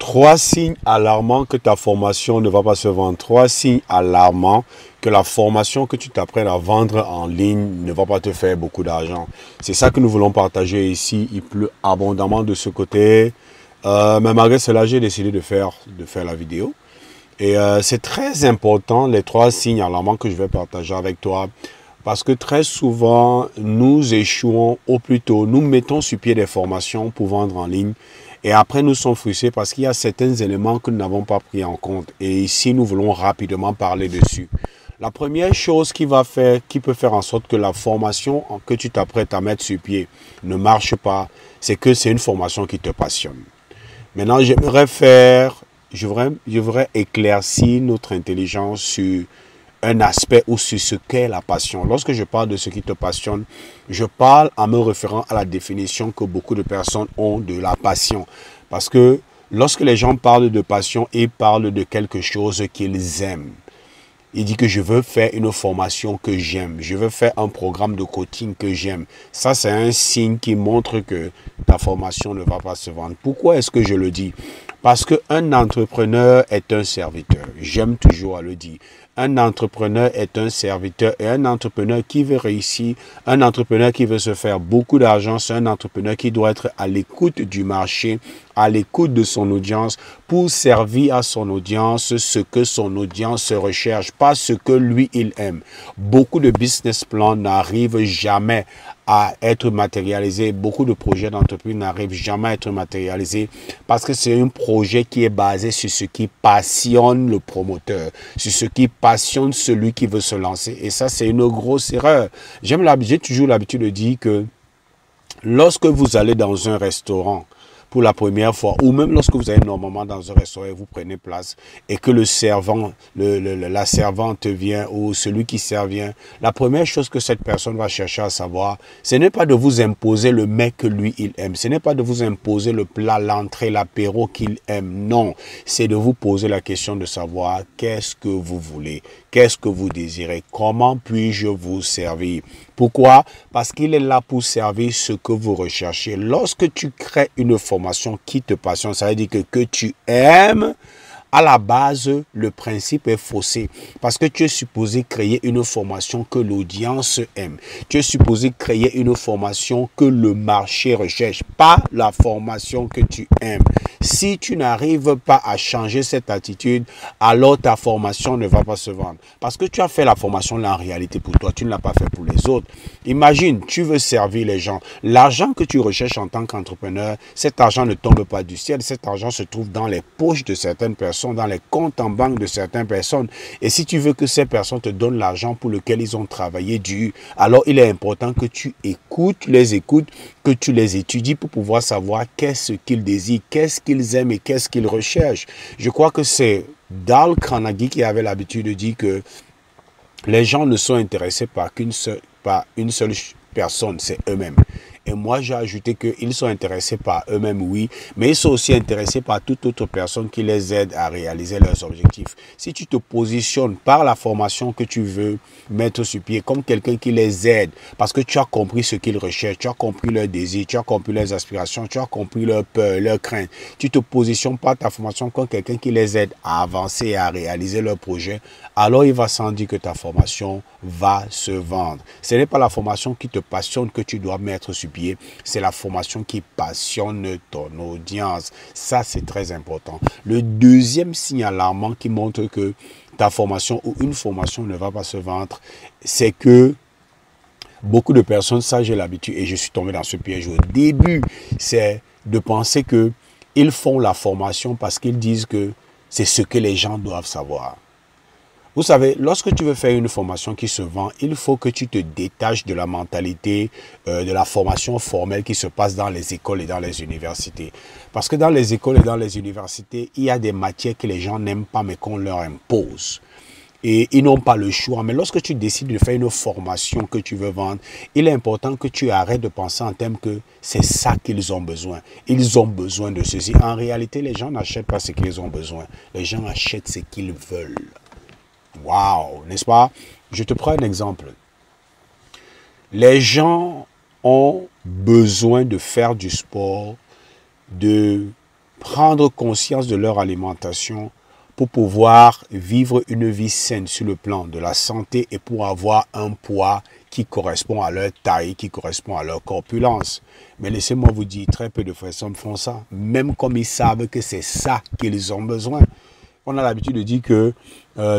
Trois signes alarmants que ta formation ne va pas se vendre. Trois signes alarmants que la formation que tu t'apprêtes à vendre en ligne ne va pas te faire beaucoup d'argent. C'est ça que nous voulons partager ici. Il pleut abondamment de ce côté. Mais malgré cela, j'ai décidé de faire la vidéo. Et c'est très important, les trois signes alarmants que je vais partager avec toi. Parce que très souvent, nous échouons, ou plutôt, nous mettons sur pied des formations pour vendre en ligne. Et après, nous sommes frustrés parce qu'il y a certains éléments que nous n'avons pas pris en compte. Et ici, nous voulons rapidement parler dessus. La première chose qui peut faire en sorte que la formation que tu t'apprêtes à mettre sur pied ne marche pas, c'est que c'est une formation qui te passionne. Maintenant, je voudrais éclaircir notre intelligence sur un aspect ou sur ce qu'est la passion. Lorsque je parle de ce qui te passionne, je parle en me référant à la définition que beaucoup de personnes ont de la passion. Parce que lorsque les gens parlent de passion, ils parlent de quelque chose qu'ils aiment. Il dit que je veux faire une formation que j'aime. Je veux faire un programme de coaching que j'aime. Ça, c'est un signe qui montre que ta formation ne va pas se vendre. Pourquoi est-ce que je le dis? Parce qu'un entrepreneur est un serviteur. J'aime toujours à le dire. Un entrepreneur est un serviteur et un entrepreneur qui veut réussir, un entrepreneur qui veut se faire beaucoup d'argent, c'est un entrepreneur qui doit être à l'écoute du marché, à l'écoute de son audience pour servir à son audience ce que son audience recherche, pas ce que lui, il aime. Beaucoup de business plans n'arrivent jamais à être matérialisés. Beaucoup de projets d'entreprise n'arrivent jamais à être matérialisés parce que c'est un projet qui est basé sur ce qui passionne le promoteur, sur ce qui passionne celui qui veut se lancer. Et ça, c'est une grosse erreur. J'ai toujours l'habitude de dire que lorsque vous allez dans un restaurant, pour la première fois, ou même lorsque vous allez normalement dans un restaurant et vous prenez place et que le servant, la servante vient ou celui qui sert vient, la première chose que cette personne va chercher à savoir, ce n'est pas de vous imposer le mets que lui, il aime. Ce n'est pas de vous imposer le plat, l'entrée, l'apéro qu'il aime. Non, c'est de vous poser la question de savoir qu'est-ce que vous voulez, qu'est-ce que vous désirez, comment puis-je vous servir. Pourquoi? Parce qu'il est là pour servir ce que vous recherchez. Lorsque tu crées une formation qui te passionne, ça veut dire que tu aimes, à la base, le principe est faussé. Parce que tu es supposé créer une formation que l'audience aime. Tu es supposé créer une formation que le marché recherche, pas la formation que tu aimes. Si tu n'arrives pas à changer cette attitude, alors ta formation ne va pas se vendre. Parce que tu as fait la formation là en réalité pour toi, tu ne l'as pas fait pour les autres. Imagine, tu veux servir les gens. L'argent que tu recherches en tant qu'entrepreneur, cet argent ne tombe pas du ciel. Cet argent se trouve dans les poches de certaines personnes, dans les comptes en banque de certaines personnes. Et si tu veux que ces personnes te donnent l'argent pour lequel ils ont travaillé dur, alors il est important que tu les écoutes, que tu les étudies pour pouvoir savoir qu'est-ce qu'ils désirent, qu'est-ce qu'ils aiment et qu'est-ce qu'ils recherchent. Je crois que c'est Dale Carnegie qui avait l'habitude de dire que les gens ne sont intéressés par une seule personne, c'est eux-mêmes. Et moi, j'ai ajouté qu'ils sont intéressés par eux-mêmes, oui, mais ils sont aussi intéressés par toute autre personne qui les aide à réaliser leurs objectifs. Si tu te positionnes par la formation que tu veux mettre sur pied comme quelqu'un qui les aide, parce que tu as compris ce qu'ils recherchent, tu as compris leurs désirs, tu as compris leurs aspirations, tu as compris leurs peurs, leurs craintes, tu te positionnes par ta formation comme quelqu'un qui les aide à avancer et à réaliser leurs projets, alors il va sans dire que ta formation va se vendre. Ce n'est pas la formation qui te passionne que tu dois mettre sur pied, c'est la formation qui passionne ton audience. Ça, c'est très important. Le deuxième signe alarmant qui montre que ta formation ou une formation ne va pas se vendre, c'est que beaucoup de personnes, ça j'ai l'habitude et je suis tombé dans ce piège au début, c'est de penser que ils font la formation parce qu'ils disent que c'est ce que les gens doivent savoir. Vous savez, lorsque tu veux faire une formation qui se vend, il faut que tu te détaches de la mentalité de la formation formelle qui se passe dans les écoles et dans les universités. Parce que dans les écoles et dans les universités, il y a des matières que les gens n'aiment pas mais qu'on leur impose. Et ils n'ont pas le choix. Mais lorsque tu décides de faire une formation que tu veux vendre, il est important que tu arrêtes de penser en termes que c'est ça qu'ils ont besoin. Ils ont besoin de ceci. En réalité, les gens n'achètent pas ce qu'ils ont besoin. Les gens achètent ce qu'ils veulent. Waouh, n'est-ce pas? Je te prends un exemple. Les gens ont besoin de faire du sport, de prendre conscience de leur alimentation pour pouvoir vivre une vie saine sur le plan de la santé et pour avoir un poids qui correspond à leur taille, qui correspond à leur corpulence. Mais laissez-moi vous dire, très peu de frères font ça, même comme ils savent que c'est ça qu'ils ont besoin. On a l'habitude de dire que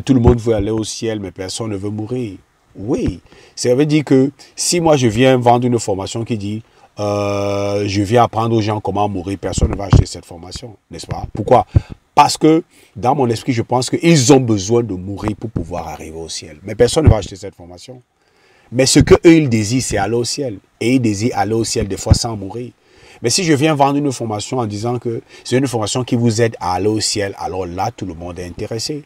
tout le monde veut aller au ciel, mais personne ne veut mourir. Oui, ça veut dire que si moi je viens vendre une formation qui dit je viens apprendre aux gens comment mourir, personne ne va acheter cette formation, n'est-ce pas? Pourquoi? Parce que dans mon esprit, je pense qu'ils ont besoin de mourir pour pouvoir arriver au ciel. Mais personne ne va acheter cette formation. Mais ce qu'eux, ils désirent, c'est aller au ciel. Et ils désirent aller au ciel des fois sans mourir. Mais si je viens vendre une formation en disant que c'est une formation qui vous aide à aller au ciel, alors là, tout le monde est intéressé.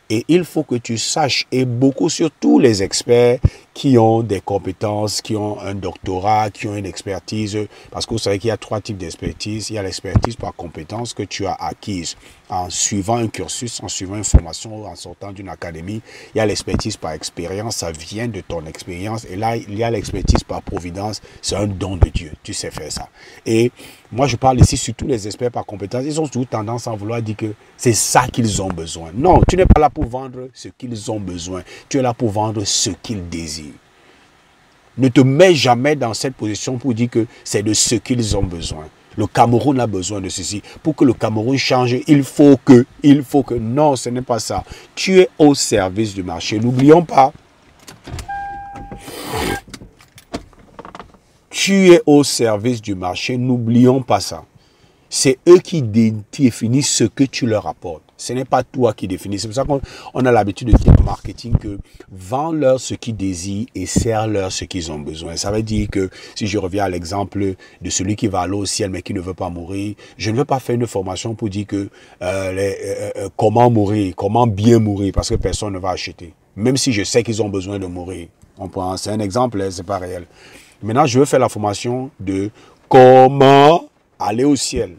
Et il faut que tu saches, et beaucoup surtout les experts qui ont des compétences, qui ont un doctorat, qui ont une expertise, parce que vous savez qu'il y a 3 types d'expertise. Il y a l'expertise par compétence que tu as acquise en suivant un cursus, en suivant une formation, en sortant d'une académie. Il y a l'expertise par expérience, ça vient de ton expérience. Et là, il y a l'expertise par providence, c'est un don de Dieu, tu sais faire ça. Et moi, je parle ici surtout les experts par compétence. Ils ont toujours tendance à vouloir dire que c'est ça qu'ils ont besoin. Non, tu n'es pas là pour vendre ce qu'ils ont besoin. Tu es là pour vendre ce qu'ils désirent. Ne te mets jamais dans cette position pour dire que c'est de ce qu'ils ont besoin. Le Cameroun a besoin de ceci. Pour que le Cameroun change, il faut que. Non, ce n'est pas ça. Tu es au service du marché. N'oublions pas. Tu es au service du marché. N'oublions pas ça. C'est eux qui définissent ce que tu leur apportes. Ce n'est pas toi qui définis. C'est pour ça qu'on a l'habitude de dire en marketing que vends-leur ce qu'ils désirent et sers-leur ce qu'ils ont besoin. Ça veut dire que si je reviens à l'exemple de celui qui va aller au ciel mais qui ne veut pas mourir, je ne veux pas faire une formation pour dire que comment mourir, comment bien mourir, parce que personne ne va acheter. Même si je sais qu'ils ont besoin de mourir. C'est un exemple, c'est pas réel. Maintenant, je veux faire la formation de comment aller au ciel.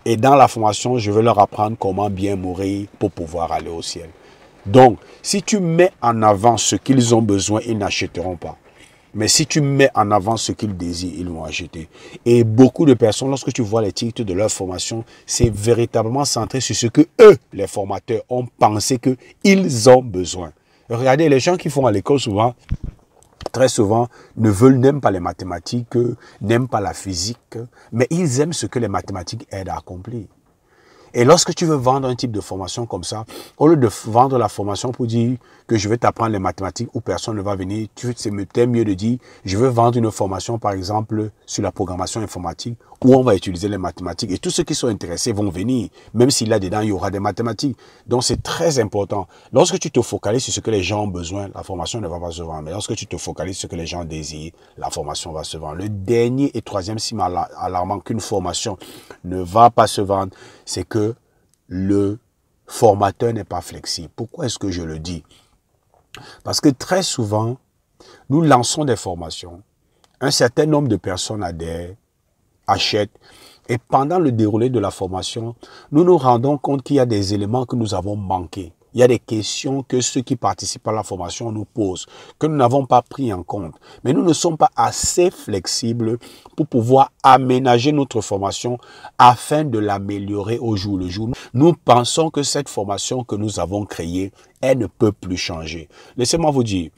Et dans la formation, je vais leur apprendre comment bien mourir pour pouvoir aller au ciel. Donc, si tu mets en avant ce qu'ils ont besoin, ils n'achèteront pas. Mais si tu mets en avant ce qu'ils désirent, ils vont acheter. Et beaucoup de personnes, lorsque tu vois les titres de leur formation, c'est véritablement centré sur ce que eux, les formateurs, ont pensé qu'ils ont besoin. Regardez, les gens qui font à l'école souvent, très souvent, n'aiment pas les mathématiques, n'aiment pas la physique, mais ils aiment ce que les mathématiques aident à accomplir. Et lorsque tu veux vendre un type de formation comme ça, au lieu de vendre la formation pour dire que je vais t'apprendre les mathématiques où personne ne va venir, c'est mieux de dire je veux vendre une formation par exemple sur la programmation informatique où on va utiliser les mathématiques et tous ceux qui sont intéressés vont venir, même si là-dedans il y aura des mathématiques. Donc c'est très important. Lorsque tu te focalises sur ce que les gens ont besoin, la formation ne va pas se vendre. Mais lorsque tu te focalises sur ce que les gens désirent, la formation va se vendre. Le dernier et troisième signe alarmant qu'une formation ne va pas se vendre, c'est que le formateur n'est pas flexible. Pourquoi est-ce que je le dis? Parce que très souvent, nous lançons des formations. Un certain nombre de personnes adhèrent, achètent. Et pendant le déroulé de la formation, nous nous rendons compte qu'il y a des éléments que nous avons manqués. Il y a des questions que ceux qui participent à la formation nous posent, que nous n'avons pas pris en compte. Mais nous ne sommes pas assez flexibles pour pouvoir aménager notre formation afin de l'améliorer au jour le jour. Nous pensons que cette formation que nous avons créée, elle ne peut plus changer. Laissez-moi vous dire,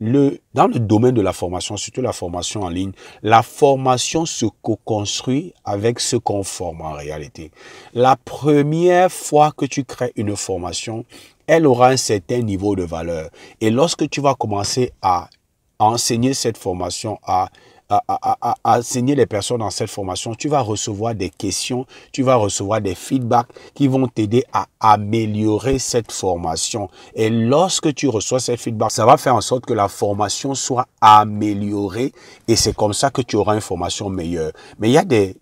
dans le domaine de la formation, surtout la formation en ligne, la formation se co-construit avec ce qu'on forme en réalité. La première fois que tu crées une formation, elle aura un certain niveau de valeur. Et lorsque tu vas commencer à enseigner cette formation, à enseigner les personnes dans cette formation, tu vas recevoir des questions, tu vas recevoir des feedbacks qui vont t'aider à améliorer cette formation. Et lorsque tu reçois ces feedbacks, ça va faire en sorte que la formation soit améliorée et c'est comme ça que tu auras une formation meilleure. Mais il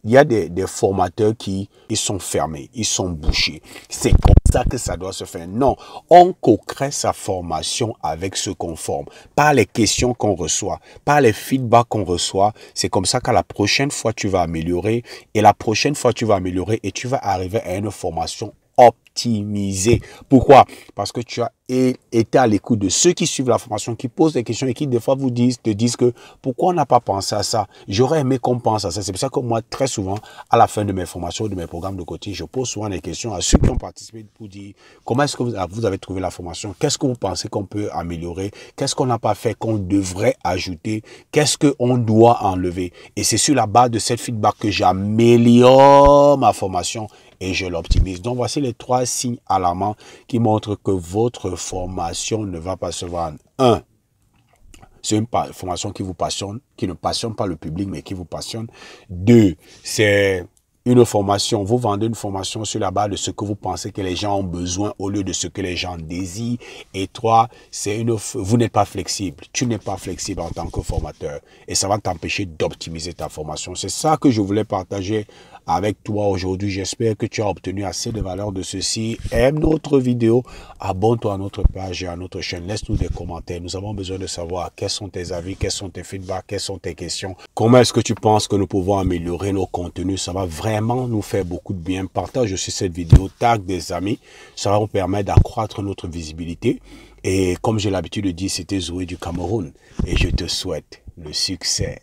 y a des formateurs qui ils sont fermés, ils sont bouchés. C'est comme ça que ça doit se faire. Non, on co-crée sa formation avec ce qu'on forme, par les questions qu'on reçoit, par les feedbacks qu'on reçoit. C'est comme ça qu'à la prochaine fois, tu vas améliorer. Et la prochaine fois, tu vas améliorer et tu vas arriver à une formation optimale. optimiser. Pourquoi? Parce que tu as été à l'écoute de ceux qui suivent la formation, qui posent des questions et qui des fois te disent que pourquoi on n'a pas pensé à ça? J'aurais aimé qu'on pense à ça. C'est pour ça que moi, très souvent, à la fin de mes formations, de mes programmes de coaching, je pose souvent des questions à ceux qui ont participé pour dire comment est-ce que vous avez trouvé la formation? Qu'est-ce que vous pensez qu'on peut améliorer? Qu'est-ce qu'on n'a pas fait qu'on devrait ajouter? Qu'est-ce qu'on doit enlever? Et c'est sur la base de cette feedback que j'améliore ma formation et je l'optimise. Donc, voici les 3 signes alarmants qui montrent que votre formation ne va pas se vendre. 1. C'est une formation qui vous passionne, qui ne passionne pas le public, mais qui vous passionne. 2. C'est une formation. Vous vendez une formation sur la base de ce que vous pensez que les gens ont besoin au lieu de ce que les gens désirent. Et 3, vous n'êtes pas flexible. Tu n'es pas flexible en tant que formateur. Et ça va t'empêcher d'optimiser ta formation. C'est ça que je voulais partager avec toi aujourd'hui. J'espère que tu as obtenu assez de valeur de ceci. Aime notre vidéo, abonne-toi à notre page et à notre chaîne. Laisse-nous des commentaires. Nous avons besoin de savoir quels sont tes avis, quels sont tes feedbacks, quelles sont tes questions. Comment est-ce que tu penses que nous pouvons améliorer nos contenus? Ça va vraiment nous faire beaucoup de bien. Partage aussi cette vidéo, tag des amis. Ça va nous permettre d'accroître notre visibilité. Et comme j'ai l'habitude de dire, c'était Zoé du Cameroun. Et je te souhaite le succès.